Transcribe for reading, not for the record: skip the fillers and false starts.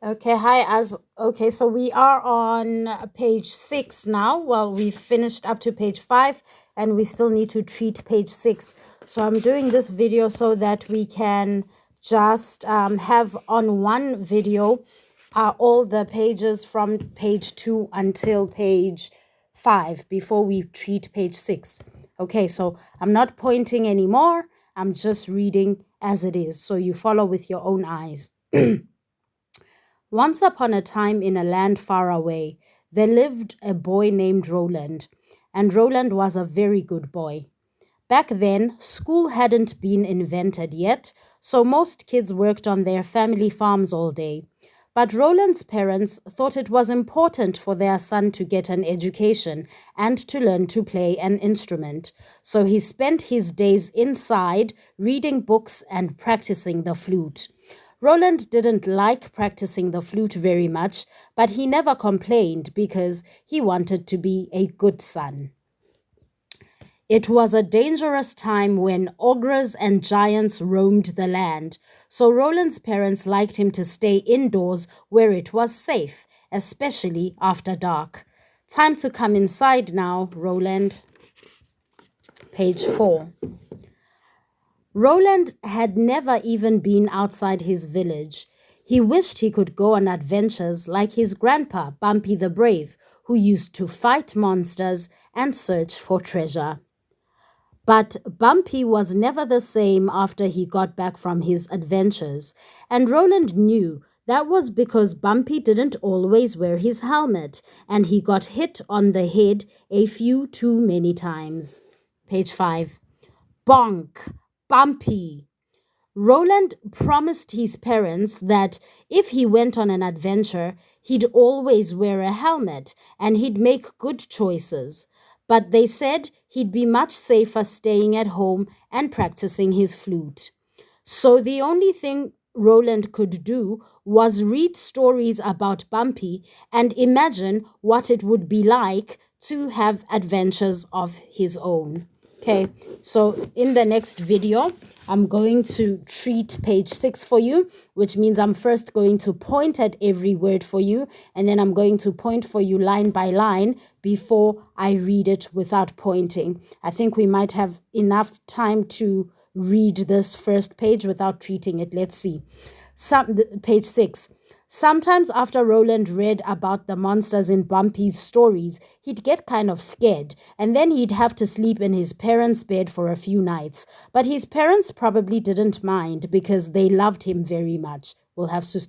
Okay, hi. So we are on page 6 now. Well, we've finished up to page 5 and we still need to treat page 6. So I'm doing this video so that we can just have on one video all the pages from page 2 until page 5 before we treat page 6. Okay, so I'm not pointing anymore. I'm just reading as it is. So you follow with your own eyes. Once upon a time in a land far away, there lived a boy named Roland, and Roland was a very good boy. Back then, school hadn't been invented yet, so most kids worked on their family farms all day. But Roland's parents thought it was important for their son to get an education and to learn to play an instrument. So he spent his days inside reading books and practicing the flute. Roland didn't like practicing the flute very much, but he never complained because he wanted to be a good son. It was a dangerous time when ogres and giants roamed the land, so Roland's parents liked him to stay indoors where it was safe, especially after dark. Time to come inside now, Roland. Page 4. Roland had never even been outside his village. He wished he could go on adventures like his grandpa, Bumpy the Brave, who used to fight monsters and search for treasure. But Bumpy was never the same after he got back from his adventures, and Roland knew that was because Bumpy didn't always wear his helmet, and he got hit on the head a few too many times. Page 5. Bonk! Bumpy! Roland promised his parents that if he went on an adventure, he'd always wear a helmet and he'd make good choices. But they said he'd be much safer staying at home and practicing his flute. So the only thing Roland could do was read stories about Bumpy and imagine what it would be like to have adventures of his own. Okay, so in the next video, I'm going to treat page 6 for you, which means I'm first going to point at every word for you, and then I'm going to point for you line by line before I read it without pointing. I think we might have enough time to read this first page without treating it. Let's see. Page 6. Sometimes after Roland read about the monsters in Bumpy's stories, he'd get kind of scared, and then he'd have to sleep in his parents' bed for a few nights. But his parents probably didn't mind because they loved him very much. We'll have to